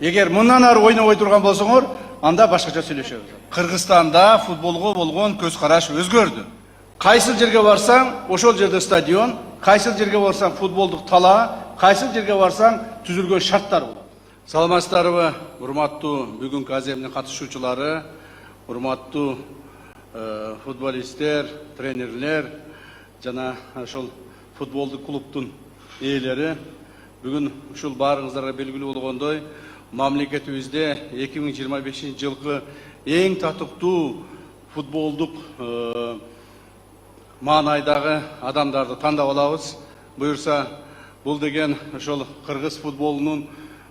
Егер мындан ары ойнабай турган болсоңор, анда башкача сүйлөшөбүз. Кыргызстанда футболго болгон көз караш өзгөрдү. Кайсыл жерге барсаң, ошол жерде стадион, кайсыл жерге барсаң футболдук тала, кайсыл жерге барсаң түзүлгөн шарттар болот. Саламатсыздарбы, урматтуу бүгүнкү аземдин катышуучулары, урматтуу футболисттер, тренерлер жана ошол футболдук клубдун ээлери. Бүгүн ушул баарыңыздарга белгилүү болгондой, мамлекетибизде 2025 жылкы эң татыктуу футболдук маанайдагы адамдарды тандап алабыз. Буюрса, бул деген ошол кыргыз футболунун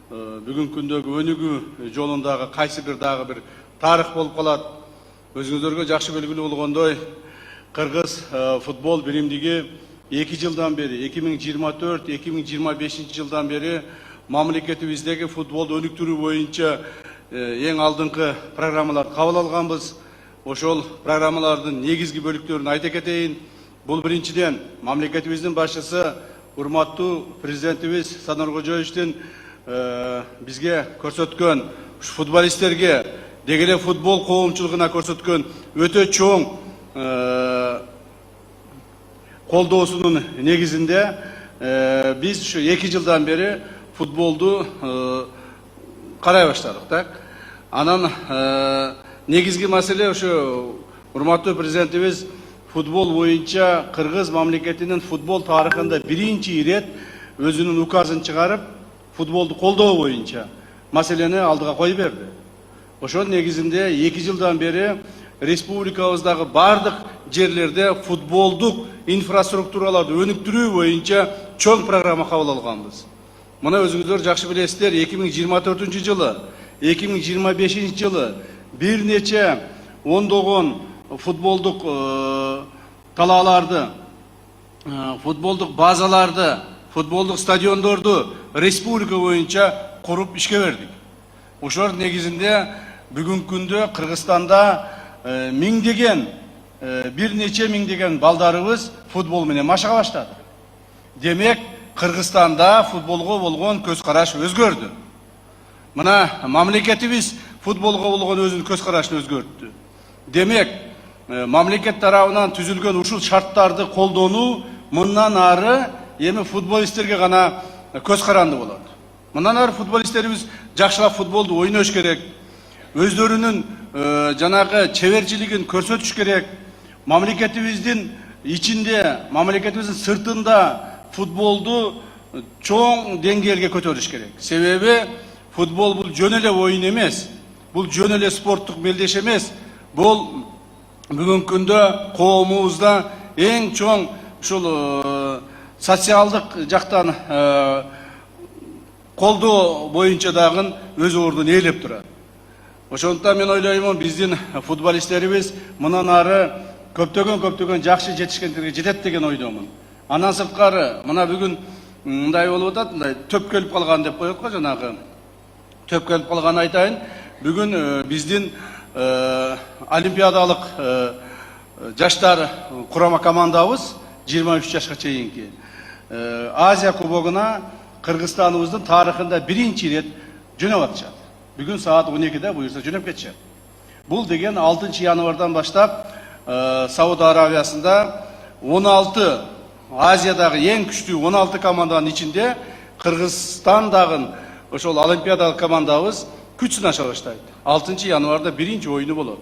бүгүнкү күндөгү өнүгүү жолундагы кайсы бир дагы бир тарых болуп калат. Өзүңүздөргө жакшы белгилүү болгондой, кыргыз футбол биримдиги 2 жылдан бери, 2024-2025 жылдан бери мамлекетибиздеги футболду өнүктүрүү боюнча эң алдыңкы программаларды кабыл алганбыз. Ошол программалардын негизги бөлүктөрүн айта кетейин. Бул биринчиден мамлекетибиздин башчысы урматтуу президентибиз Садыр Кожоевичтин бизге көрсөткөн, футболисттерге, дегеле футбол коомчулугуна көрсөткөн өтө чоң колдоосунун негизинде биз ушу 2 жылдан бери футболду карай баштадык. Так? Анан негизги маселе ошо урматтуу президентибиз футбол боюнча Кыргыз мамлекетинин футбол тарыхында биринчи ирет өзүнүн указын чыгарып, футболду колдоо боюнча маселени алдыга коюп берди. Ошол негизинде 2 жылдан бери республикабыздагы бардык жерлерде футболдук инфраструктураларды өнүктүрүү боюнча чоң программа кабыл алганбыз. Мына өзүңүздөр жакшы билесиздер, 2024 жылы, 2025 жылы бир нече ондогон футболдук талааларды, футболдук базаларды, футболдук стадиондорду республика боюнча куруп ишке бердик. Ошол негизинде бүгүнкү күндө Кыргызстанда миңдеген, бир нече миңдеген балдарыбыз футбол менен машыга баштады. Демек, Кыргызстанда футболго болгон көз караш өзгөрдү. Мына мамлекетибиз футболго болгон өзүнүн көз карашын өзгөрттү. Демек, мамлекет тарабынан түзүлгөн ушул шарттарды колдонуу мындан ары эми футболисттерге гана көз каранды болот. Мындан ары футболисттерибиз жакшылап футболду ойнош керек. Өздөрүнүн жанагы чеберчилигин көрсөтүш керек. Мамлекетибиздин ичинде, мамлекетибиздин сыртында футболду чоң деңгээлге көтөрүш керек. Себеби футбол бул жөн эле оюн эмес, бул жөн эле спорттук мелдеш эмес. Бул бүгүнкү күндө коомубузда эң чоң ушул социалдык жактан колдоо боюнча дагы өз ордун ээлеп турат. Ошондуктан мен ойлоймун, биздин футболисттерибиз мындан ары көптөгөн жакшы жетишкендерге жетет деген ойдомун. Андан сырткары, мына бүгүн мындай болуп атат, мындай төп келип калган деп коет го, жанагы төп келип калган айтайын. Бүгүн биздин олимпиадалык жаштар курама командабыз 23 жашка чейинки Азия кубогуна Кыргызстаныбыздын тарыхында биринчи ирет жөнөп атышат. Бүгүн саат 12-де буюрса жөнөп кетишет. Бул деген 6 январдан баштап Сауд Арабиясында 16 Азиядагы эң күчтүү 16 команданын ичинде Кыргызстан дагы ошол олимпиадалык командабыз күч сынаша баштайт. 6 январда биринчи оюну болот.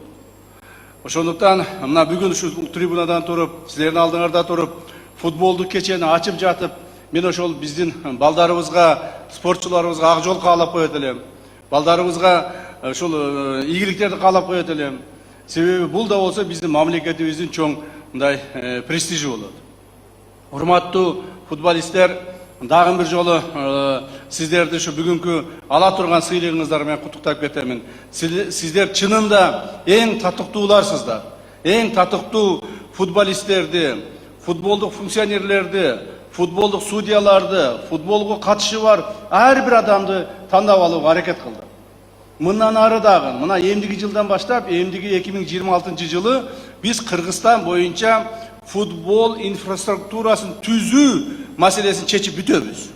Ошондуктан мына бүгүн ушул трибунадан туруп, силердин алдыңарда туруп, футболдук кечени ачып жатып, мен ошол биздин балдарыбызга, спортчуларыбызга ак жол каалап коет элем. Балдарыбызга ушул ийгиликтерди каалап коет элем. Себеби бул да болсо биздин мамлекетибиздин чоң мындай престижи болот. Урматтуу футболисттер, дагы бир жолу сиздерди ушу бүгүнкү ала турган сыйлыгыңыздар менен куттуктап кетемин. Сиздер чынында эң татыктууларсыздар. Эң татыктуу футболисттерди, футболдук функционерлерди, футболдук судьяларды, футболго катышы бар ар бир адамды тандап алууга аракет кылды. Мындан ары дагы, мына эмдиги жылдан баштап, эмдиги 2026 жылы биз Кыргызстан боюнча футбол инфраструктурасын түзүү маселесин чечип бүтөбүз.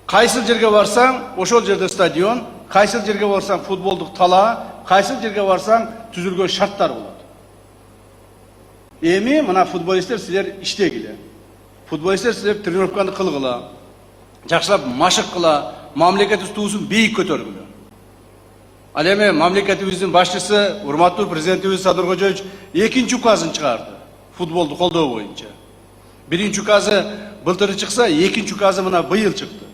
Кайсыл жерге барсаң, ошол жерде стадион, кайсыл жерге барсаң футболдук тала, кайсыл жерге барсаң түзүлгөн шарттар болот. Эми мына футболисттер силер иштегиле. Футболисттер силер тренировканы кылгыла, жакшылап машык кыла, мамлекетибиз туусун бийик көтөргүлө. Ал эми мамлекетибиздин башчысы, урматтуу президентибиз Садыр Кожоевич экинчи указын чыгарды футболду колдоо боюнча. Биринчи указы былтыр чыкса, экинчи указы мына быйыл чыкты.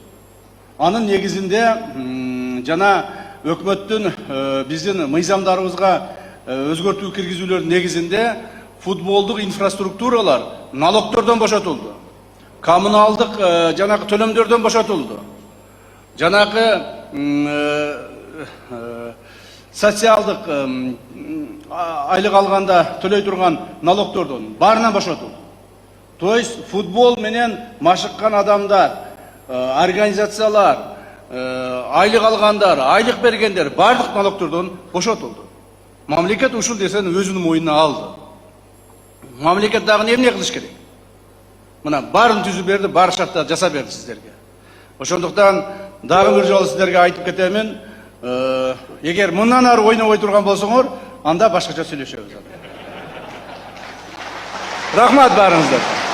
Анын негизинде жана өкмөттүн биздин мыйзамдарыбызга өзгөртүү киргизүүлөрдүн негизинде футболдук инфраструктуралар налогтордон бошотулду. Коммуналдык жанагы төлөмдөрдөн бошотулду. Жанагы социалдык айлык алганда төлөй турган налогтордон баарынан бошотулду. То есть футбол менен машыккан адамдар, организациялар, айлык алгандар, айлык бергендер бардык налогтордон бошотулду. Мамлекет ушул нерсени өзүнүн мойнуна алды. Мамлекет дагы эмне кылыш керек? Мына баарын түзүп берди, бар шарттарды жасап берди сиздерге. Ошондуктан дагы бир жолу сиздерге айтып кетемин, эгер мындан ары ойнобой турган болсоңор, анда башкача сүйлөшөбүз. Рахмат баарыңыздарга.